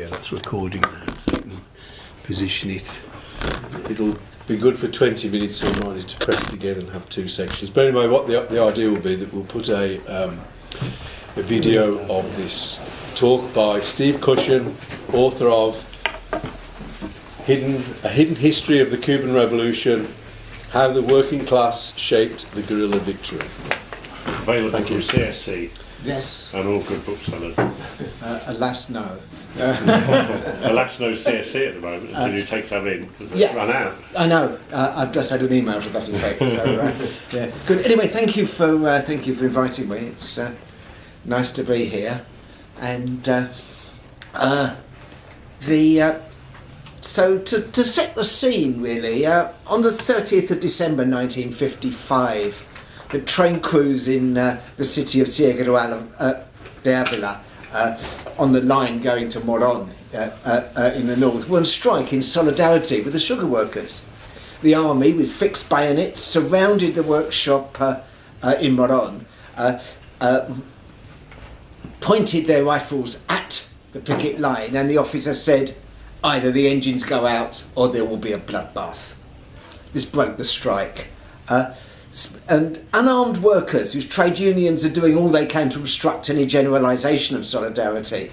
Yeah, that's recording now, so you can position it. It'll be good for 20 minutes, so we might need to press it again and have two sections. But anyway, what the idea will be that we'll put a video of this talk by Steve Cushion, author of A Hidden History of the Cuban Revolution, How the Working Class Shaped the Guerrilla Victory. Available from CSC. Yes. And all good booksellers. Alas, no. Alas, no CSC at the moment until you take some in because they've run out. I know. I've just had an email to that effect. So, yeah, good. Anyway, thank you for inviting me. It's nice to be here, and so to set the scene, really, on the 30th of December 1955. The train crews in the city of Ciego de Avila, on the line going to Moron in the north, were on strike in solidarity with the sugar workers. The army, with fixed bayonets, surrounded the workshop in Moron, pointed their rifles at the picket line, and the officer said, "Either the engines go out or there will be a bloodbath." This broke the strike. And unarmed workers, whose trade unions are doing all they can to obstruct any generalisation of solidarity,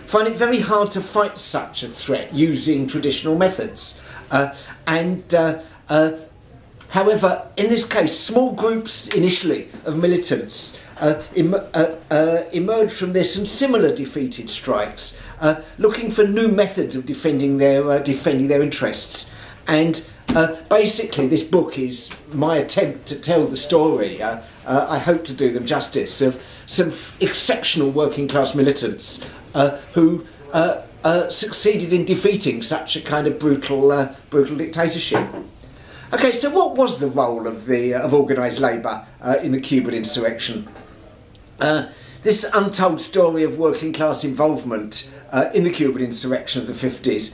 find it very hard to fight such a threat using traditional methods. However, in this case, small groups initially of militants emerged from this and similar defeated strikes, looking for new methods of defending their interests. And basically, this book is my attempt to tell the story, I hope to do them justice, of some exceptional working class militants who succeeded in defeating such a kind of brutal dictatorship. Okay, so what was the role of organised labour in the Cuban insurrection? This untold story of working class involvement in the Cuban insurrection of the 50s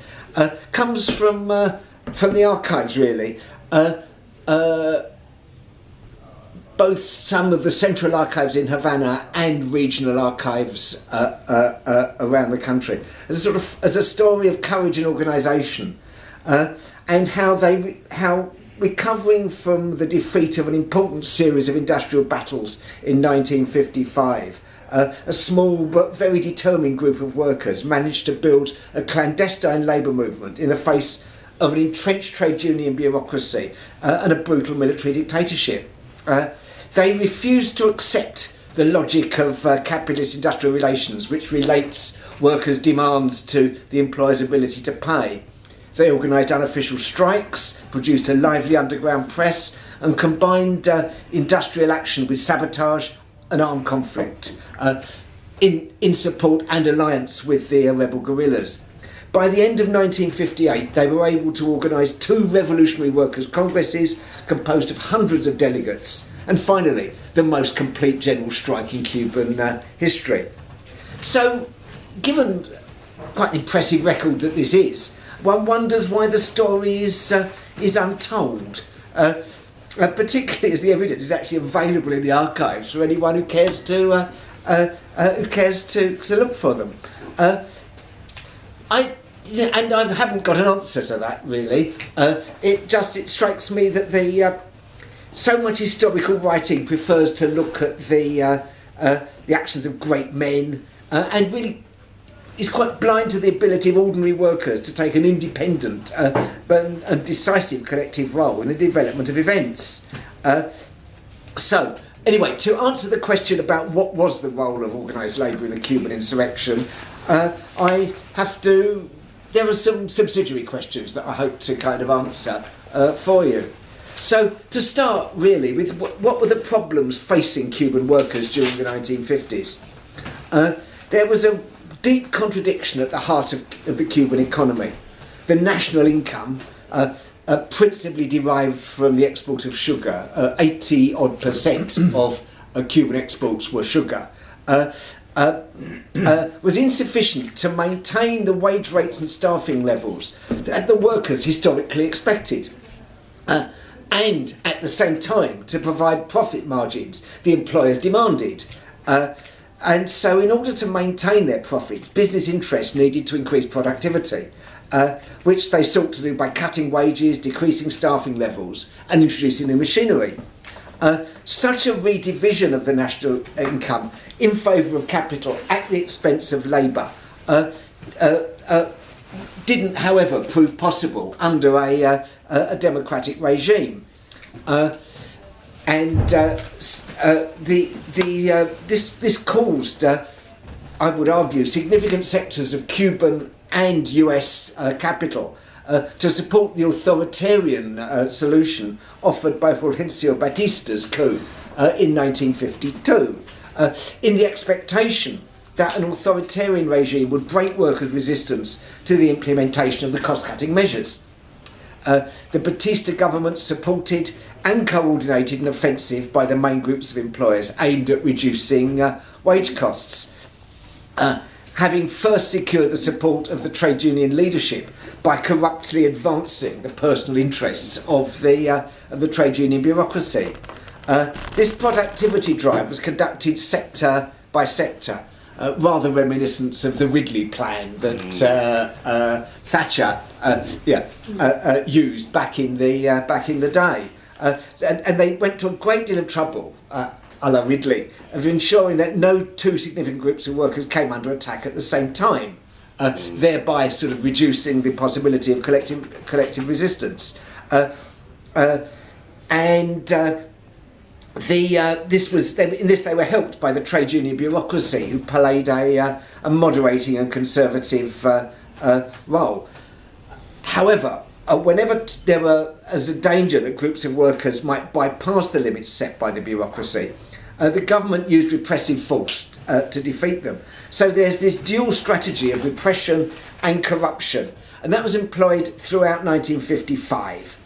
comes from the archives, really. Both some of the central archives in Havana and regional archives around the country, as a story of courage and organisation, and how recovering from the defeat of an important series of industrial battles in 1955. A small but very determined group of workers managed to build a clandestine labour movement in the face of an entrenched trade union bureaucracy and a brutal military dictatorship. They refused to accept the logic of capitalist industrial relations, which relates workers' demands to the employer's ability to pay. They organised unofficial strikes, produced a lively underground press, and combined industrial action with sabotage and armed conflict in support and alliance with the rebel guerrillas. By the end of 1958, they were able to organise 2 revolutionary workers' congresses composed of hundreds of delegates, and finally, the most complete general strike in Cuban history. So, given quite an impressive record that this is, one wonders why the story is untold, particularly as the evidence is actually available in the archives for anyone who cares to look for them. I haven't got an answer to that, really. It strikes me that so much historical writing prefers to look at the actions of great men and really is quite blind to the ability of ordinary workers to take an independent and decisive collective role in the development of events. So, anyway, to answer the question about what was the role of organised labour in the Cuban insurrection, there are some subsidiary questions that I hope to kind of answer for you. So, to start really with, what were the problems facing Cuban workers during the 1950s? There was a deep contradiction at the heart of the Cuban economy. The national income, principally derived from the export of sugar, 80% of Cuban exports were sugar, was insufficient to maintain the wage rates and staffing levels that the workers historically expected. And at the same time to provide profit margins the employers demanded. And so in order to maintain their profits, business interests needed to increase productivity, which they sought to do by cutting wages, decreasing staffing levels and introducing new machinery. Such a redivision of the national income in favour of capital at the expense of labour didn't, however, prove possible under a democratic regime. This caused, I would argue, significant sectors of Cuban and US capital to support the authoritarian solution offered by Fulgencio Batista's coup in 1952, in the expectation that an authoritarian regime would break workers' resistance to the implementation of the cost-cutting measures. The Batista government supported and coordinated an offensive by the main groups of employers aimed at reducing wage costs. Having first secured the support of the trade union leadership by corruptly advancing the personal interests of the trade union bureaucracy. This productivity drive was conducted sector by sector, rather reminiscent of the Ridley plan that Thatcher used back in the day, and they went to a great deal of trouble, a la Ridley, of ensuring that no two significant groups of workers came under attack at the same time, thereby sort of reducing the possibility of collective resistance. They were helped by the trade union bureaucracy, who played a moderating and conservative role. However, whenever there was a danger that groups of workers might bypass the limits set by the bureaucracy, the government used repressive force to defeat them. So there's this dual strategy of repression and corruption, and that was employed throughout 1955.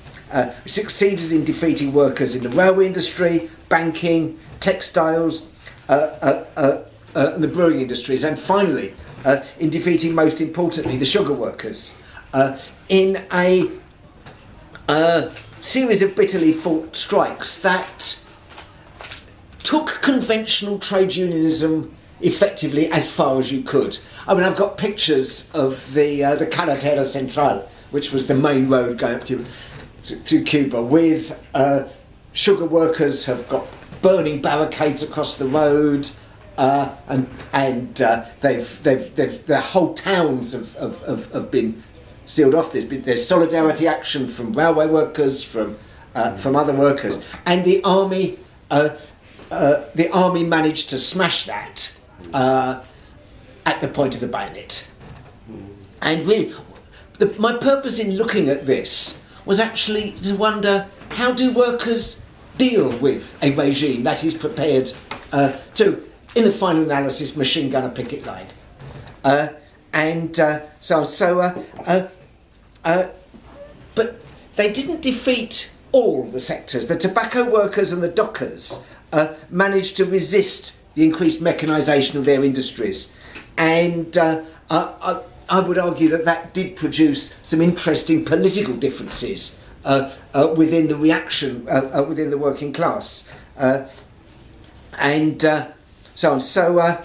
Succeeded in defeating workers in the railway industry, banking, textiles, and the brewing industries, and finally in defeating, most importantly, the sugar workers in a series of bitterly fought strikes that took conventional trade unionism effectively as far as you could. I mean, I've got pictures of the Carretera Central, which was the main road going up to Cuba, with sugar workers have got burning barricades across the road, and their whole towns have been sealed off. There's solidarity action from railway workers, from other workers, and the army managed to smash that at the point of the bayonet. And really, my purpose in looking at this was actually to wonder, how do workers deal with a regime that is prepared to, in the final analysis, machine gun a picket line? But they didn't defeat all the sectors. The tobacco workers and the dockers managed to resist the increased mechanisation of their industries, and I would argue that did produce some interesting political differences within the reaction within the working class, and so on. So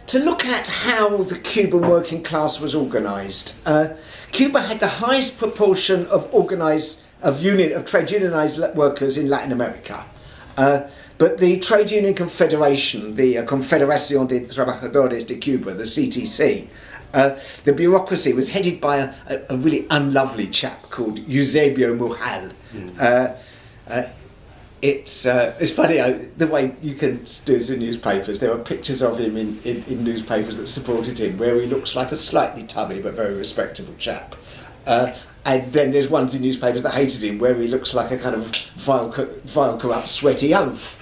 to look at how the Cuban working class was organised, Cuba had the highest proportion of trade unionised workers in Latin America. But the Trade Union Confederation, the Confederación de Trabajadores de Cuba, the CTC, the bureaucracy was headed by a really unlovely chap called Eusebio Mujal. It's funny the way you can do this in newspapers. There are pictures of him in newspapers that supported him, where he looks like a slightly tubby but very respectable chap. And then there's ones in newspapers that hated him, where he looks like a kind of vile, corrupt, sweaty oaf.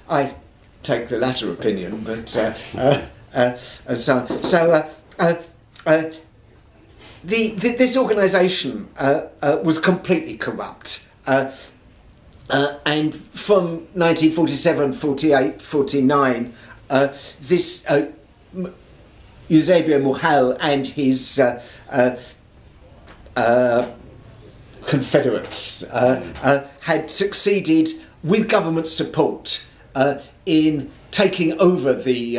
I take the latter opinion, but this organisation was completely corrupt, and from 1947, 48, 49, this Eusebio Mujal and his confederates had succeeded with government support, in taking over the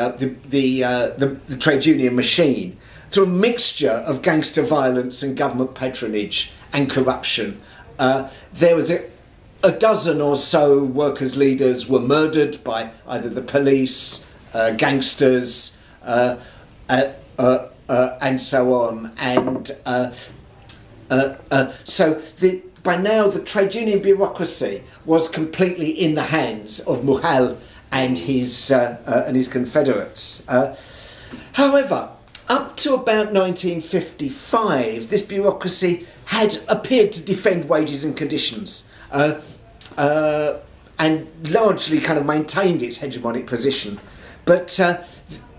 trade union machine through a mixture of gangster violence and government patronage and corruption. There was a dozen or so workers' leaders were murdered by either the police, gangsters, and so on. And so by now the trade union bureaucracy was completely in the hands of Muhal and his confederates. However, up to about 1955, this bureaucracy had appeared to defend wages and conditions, and largely kind of maintained its hegemonic position. But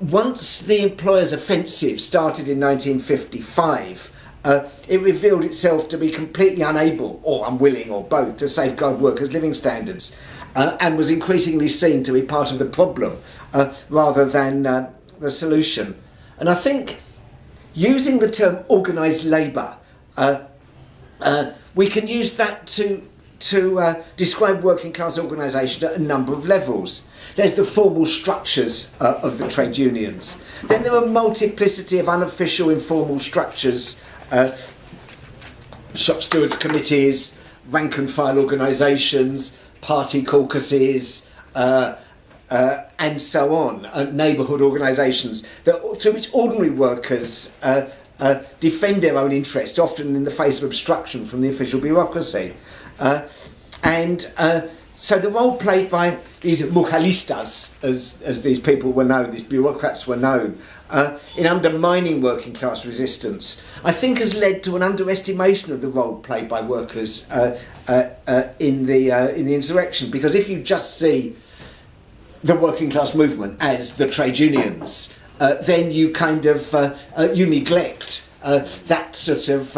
once the employers' offensive started in 1955, it revealed itself to be completely unable, or unwilling, or both, to safeguard workers' living standards, and was increasingly seen to be part of the problem rather than the solution. And I think using the term organised labour, we can use that to describe working class organisation at a number of levels. There's the formal structures of the trade unions. Then there are a multiplicity of unofficial informal structures, shop stewards committees, rank and file organisations, party caucuses, and so on, neighbourhood organisations through which ordinary workers defend their own interests, often in the face of obstruction from the official bureaucracy. So the role played by these mujalistas, as these people were known, these bureaucrats were known, in undermining working class resistance, I think has led to an underestimation of the role played by workers in the insurrection. Because if you just see the working class movement as the trade unions, then you kind of you neglect that sort of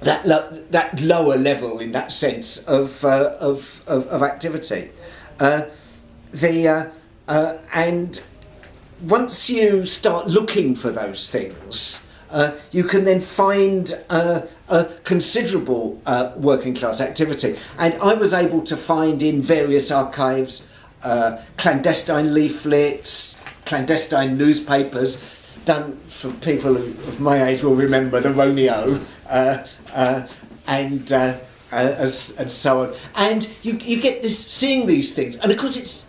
that lower level, in that sense, of activity. And once you start looking for those things, you can then find a considerable working class activity. And I was able to find in various archives clandestine leaflets, clandestine newspapers, done for people of my age will remember the Romeo, and so on. And you get this, seeing these things, and of course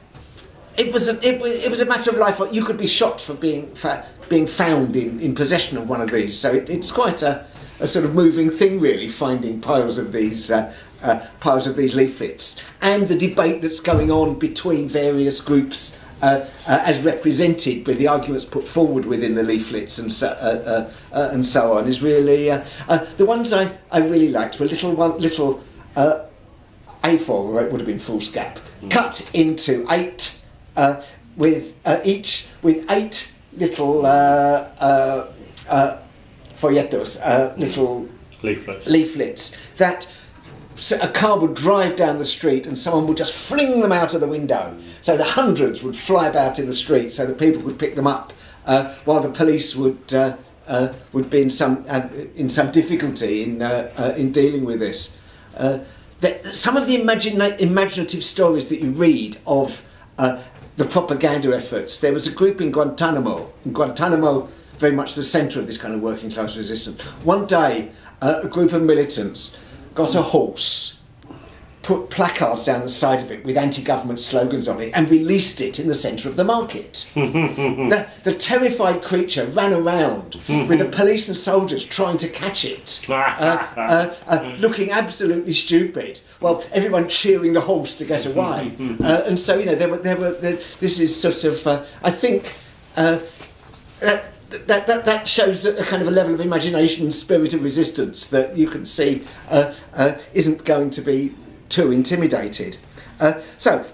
it was a matter of life. You could be shot for being found in possession of one of these. So it's quite a sort of moving thing, really, finding piles of these leaflets, and the debate that's going on between various groups as represented with the arguments put forward within the leaflets and so on is really the ones I really liked were little A4, or it would have been foolscap, cut into 8 with each with 8 little folletos, little leaflets that a car would drive down the street and someone would just fling them out of the window. So the hundreds would fly about in the street so that people could pick them up, while the police would be in some difficulty in dealing with this. Some of the imaginative stories that you read of the propaganda efforts. There was a group in Guantanamo, very much the centre of this kind of working class resistance. One day, a group of militants got a horse, put placards down the side of it with anti-government slogans on it, and released it in the centre of the market. The terrified creature ran around with the police and soldiers trying to catch it, looking absolutely stupid, while everyone cheering the horse to get away. And so, this is sort of, I think, that shows a kind of a level of imagination and spirit of resistance that you can see isn't going to be too intimidated. So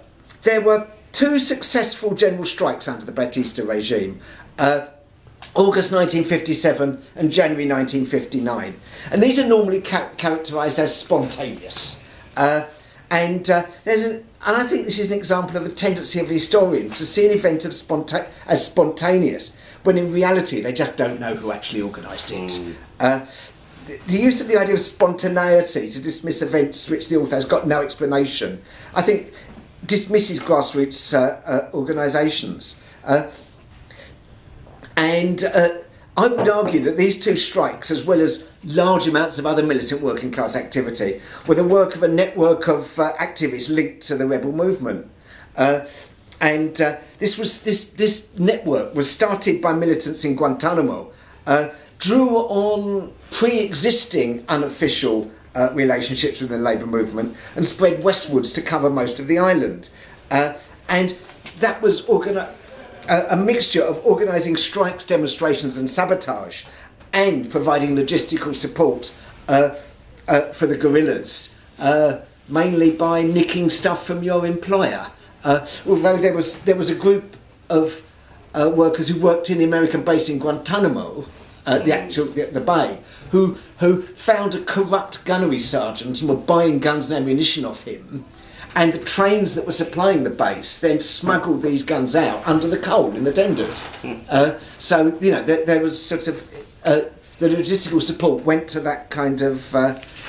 there were 2 successful general strikes under the Batista regime, August 1957 and January 1959, and these are normally characterised as spontaneous. And I think this is an example of a tendency of historians to see an event as spontaneous, when in reality they just don't know who actually organised it. the use of the idea of spontaneity to dismiss events which the author has got no explanation, I think, dismisses grassroots organisations. And I would argue that these two strikes, as well as large amounts of other militant working class activity, were the work of a network of activists linked to the rebel movement. And this network was started by militants in Guantanamo, drew on pre-existing unofficial relationships with the labour movement, and spread westwards to cover most of the island. And that was a mixture of organising strikes, demonstrations and sabotage, and providing logistical support for the guerrillas, mainly by nicking stuff from your employer. Although there was a group of workers who worked in the American base in Guantanamo, the bay, who found a corrupt gunnery sergeant and were buying guns and ammunition off him, and the trains that were supplying the base then smuggled these guns out under the coal in the tenders. So there was sort of the logistical support went to that kind of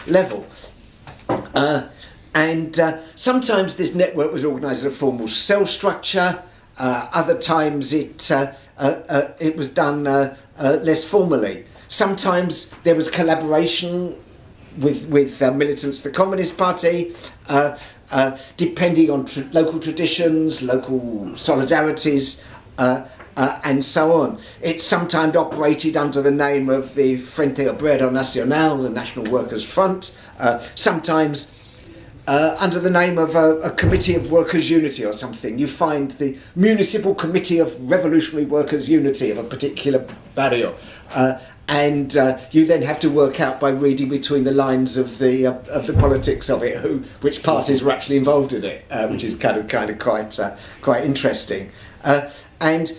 level. And sometimes this network was organised as a formal cell structure. Other times it was done less formally. Sometimes there was collaboration with militants of the Communist Party, depending on local traditions, local solidarities, and so on. It sometimes operated under the name of the Frente Obrero Nacional, the National Workers' Front, sometimes under the name of a Committee of Workers' Unity or something. You find the Municipal Committee of Revolutionary Workers' Unity of a particular barrio. And you then have to work out by reading between the lines of the politics of it, which parties were actually involved in it, which is kind of quite interesting. And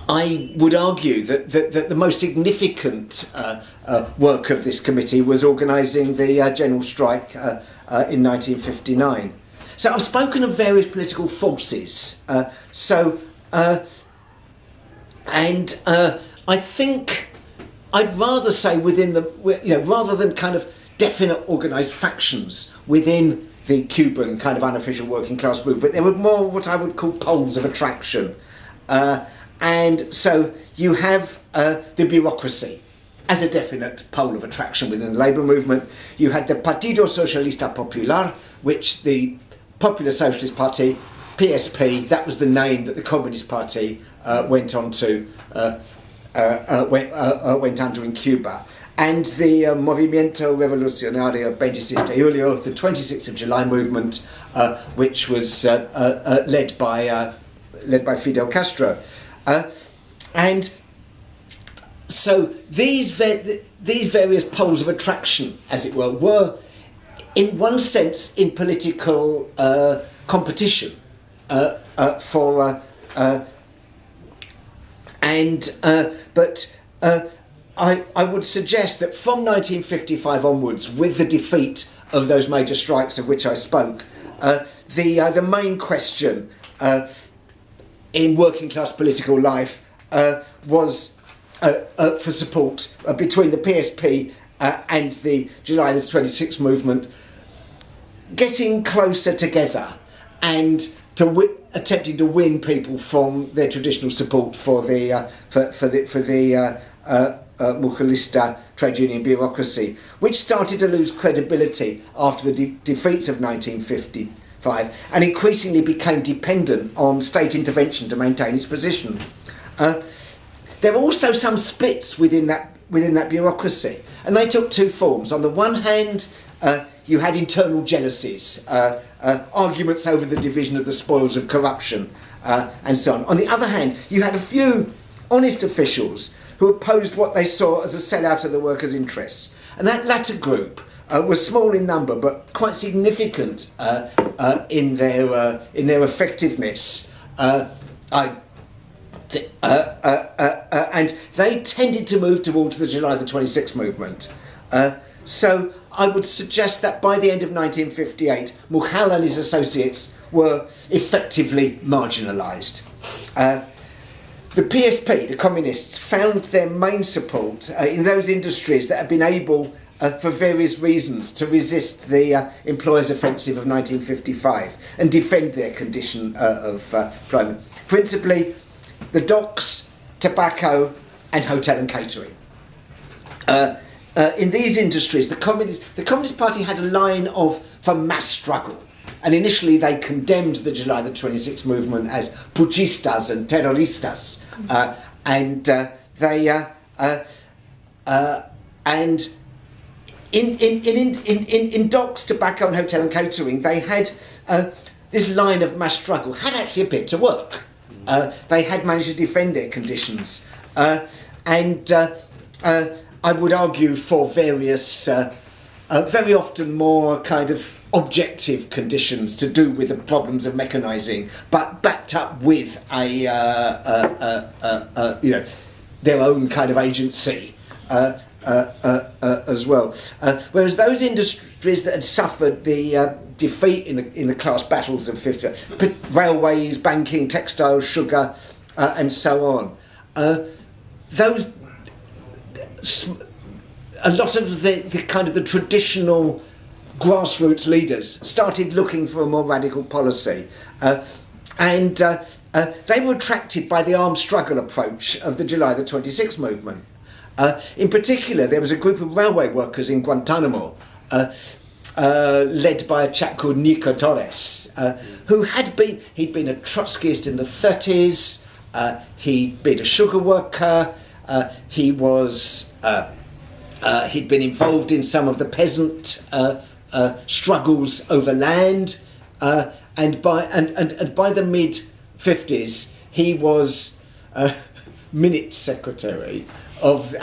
I would argue that the most significant work of this committee was organising the general strike in 1959. So I've spoken of various political forces. I think I'd rather say rather than kind of definite organised factions within the Cuban kind of unofficial working class movement, there were more what I would call poles of attraction. And so you have the bureaucracy as a definite pole of attraction within the labour movement. You had the Partido Socialista Popular, which the Popular Socialist Party, PSP, that was the name that the Communist Party went under in Cuba, and the Movimiento Revolucionario 26 de Julio, the 26th of July movement, which was led by Fidel Castro, and so these various poles of attraction, as it were in one sense in political competition but I would suggest that from 1955 onwards, with the defeat of those major strikes of which I spoke, the main question in working class political life was for support between the PSP and the July the 26th movement, getting closer together and attempting to win people from their traditional support for the Mujilista trade union bureaucracy, which started to lose credibility after the defeats of 1955 and increasingly became dependent on state intervention to maintain its position. There were also some splits within that bureaucracy, and they took two forms. On the one hand, you had internal jealousies, arguments over the division of the spoils of corruption, and so on. On the other hand, you had a few honest officials who opposed what they saw as a sellout of the workers' interests. And that latter group was small in number, but quite significant in their effectiveness. And they tended to move towards the July the 26th movement. So I would suggest that by the end of 1958, Mujal and his associates were effectively marginalised. the PSP, the communists, found their main support in those industries that have been able, for various reasons, to resist the employers' offensive of 1955 and defend their condition of employment. Principally, the docks, tobacco, and hotel and catering. In these industries, the Communist Party had a line for mass struggle. And initially they condemned the July the 26th movement as puchistas and terroristas. And in docks, tobacco and hotel and catering, they had this line of mass struggle had actually appeared to work. They had managed to defend their conditions. And I would argue for various, very often more kind of objective conditions to do with the problems of mechanising, but backed up with their own kind of agency as well. Whereas those industries that had suffered the defeat in the class battles of 50, railways, banking, textiles, sugar, and so on, those a lot of the kind of the traditional grassroots leaders started looking for a more radical policy, and they were attracted by the armed struggle approach of the July the 26th movement. In particular, there was a group of railway workers in Guantanamo, led by a chap called Nico Torres, he'd been a Trotskyist in the 30s, he'd been a sugar worker, he'd been involved in some of the peasant struggles over land, and by the mid 50s he was minute secretary of the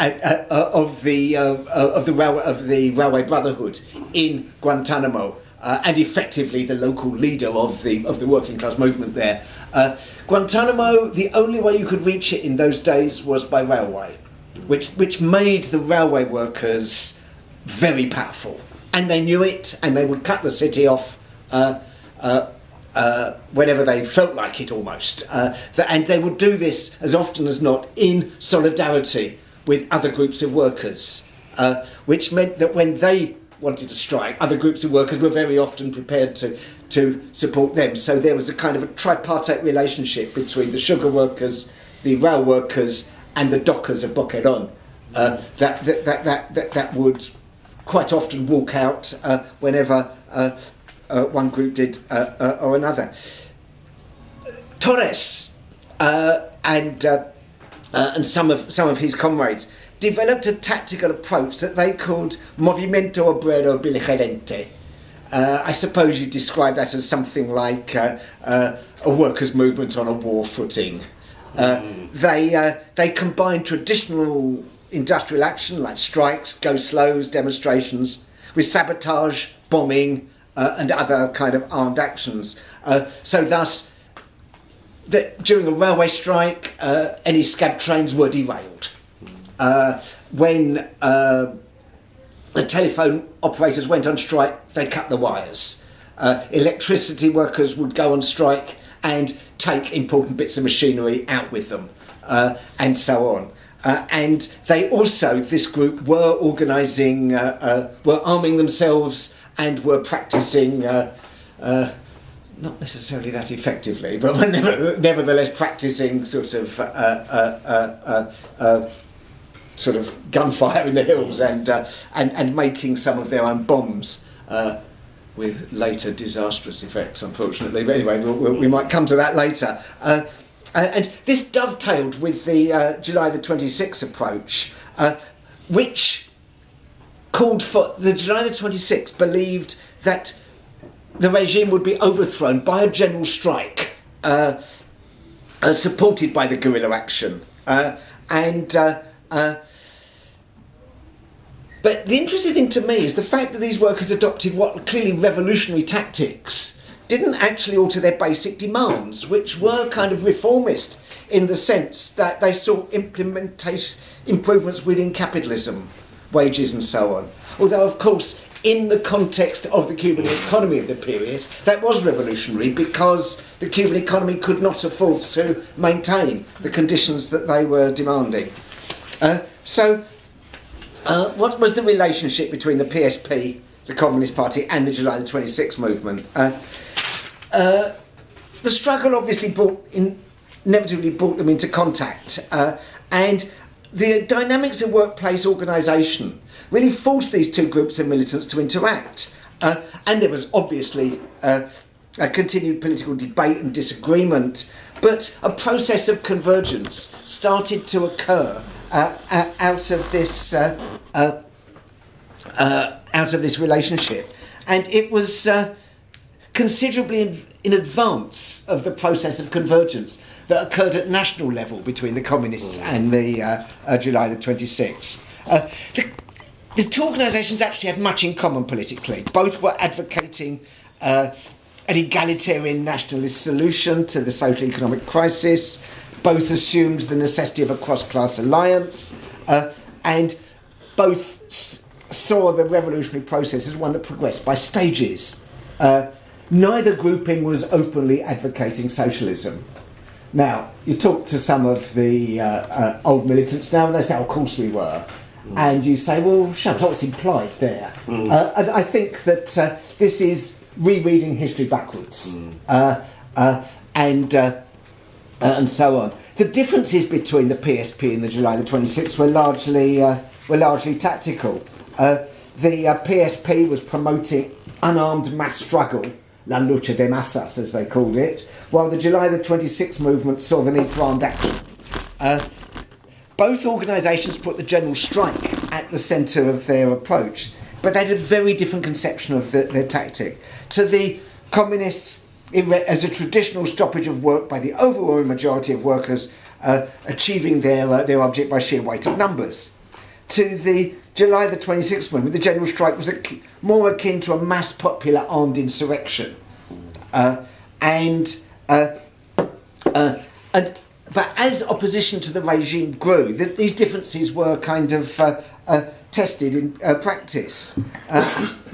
Railway Brotherhood in Guantanamo, and effectively the local leader of the working class movement there. Guantanamo, the only way you could reach it in those days was by railway, which made the railway workers very powerful. And they knew it, and they would cut the city off whenever they felt like it, almost. And they would do this as often as not in solidarity with other groups of workers, which meant that when they wanted to strike, other groups of workers were very often prepared to support them. So there was a kind of a tripartite relationship between the sugar workers, the rail workers, and the dockers of Boquerón that would quite often walk out whenever one group did or another. Torres and some of his comrades developed a tactical approach that they called Movimiento Obrero Beligerante. I suppose you describe that as something like a workers' movement on a war footing. They combined traditional industrial action like strikes, go-slows, demonstrations, with sabotage, bombing, and other kind of armed actions. So thus, during a railway strike, any scab trains were derailed. When the telephone operators went on strike, they cut the wires. Electricity workers would go on strike and take important bits of machinery out with them, and so on. And they also, this group, were organising, were arming themselves and were practising, not necessarily that effectively, but were nevertheless practising sort of gunfire in the hills and making some of their own bombs, with later disastrous effects, unfortunately. But anyway, we might come to that later. And this dovetailed with the July the 26th approach, which called for the July the 26th believed that the regime would be overthrown by a general strike, supported by the guerrilla action. But the interesting thing to me is the fact that these workers adopted what were clearly revolutionary tactics didn't actually alter their basic demands, which were kind of reformist in the sense that they sought improvements within capitalism, wages and so on. Although, of course, in the context of the Cuban economy of the period, that was revolutionary because the Cuban economy could not afford to maintain the conditions that they were demanding. What was the relationship between the PSP, the Communist Party, and the July the 26th movement? The struggle obviously inevitably brought them into contact, and the dynamics of workplace organisation really forced these two groups of militants to interact. And there was obviously a continued political debate and disagreement, but a process of convergence started to occur out of this relationship, and it was considerably in advance of the process of convergence that occurred at national level between the communists and the July the 26th. The two organisations actually had much in common politically. Both were advocating an egalitarian nationalist solution to the social economic crisis. Both assumed the necessity of a cross-class alliance, and both saw the revolutionary process as one that progressed by stages. Neither grouping was openly advocating socialism. Now, you talk to some of the old militants now, and they say, of course we were. And you say, well, shucks, what's implied there? And I think that this is rereading history backwards, and so on. The differences between the PSP and the July the 26th were largely tactical. The PSP was promoting unarmed mass struggle, la lucha de masas, as they called it, while the July the 26th movement saw the need for armed action. Both organisations put the general strike at the centre of their approach, but they had a very different conception of their tactic. To the communists, it read as a traditional stoppage of work by the overwhelming majority of workers achieving their object by sheer weight of numbers. To the July the 26th movement, the general strike was more akin to a mass popular armed insurrection. But as opposition to the regime grew, these differences were kind of tested in practice.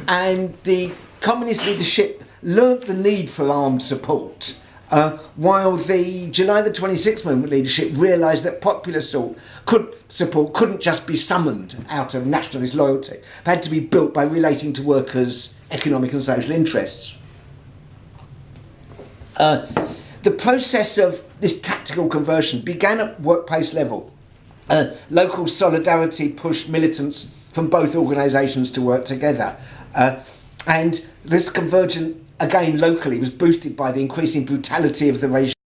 And the communist leadership learnt the need for armed support, while the July the 26th movement leadership realised that popular support couldn't just be summoned out of nationalist loyalty, but had to be built by relating to workers' economic and social interests. The process of this tactical conversion began at workplace level. Local solidarity pushed militants from both organisations to work together. And this conversion, again locally, was boosted by the increasing brutality of the regime.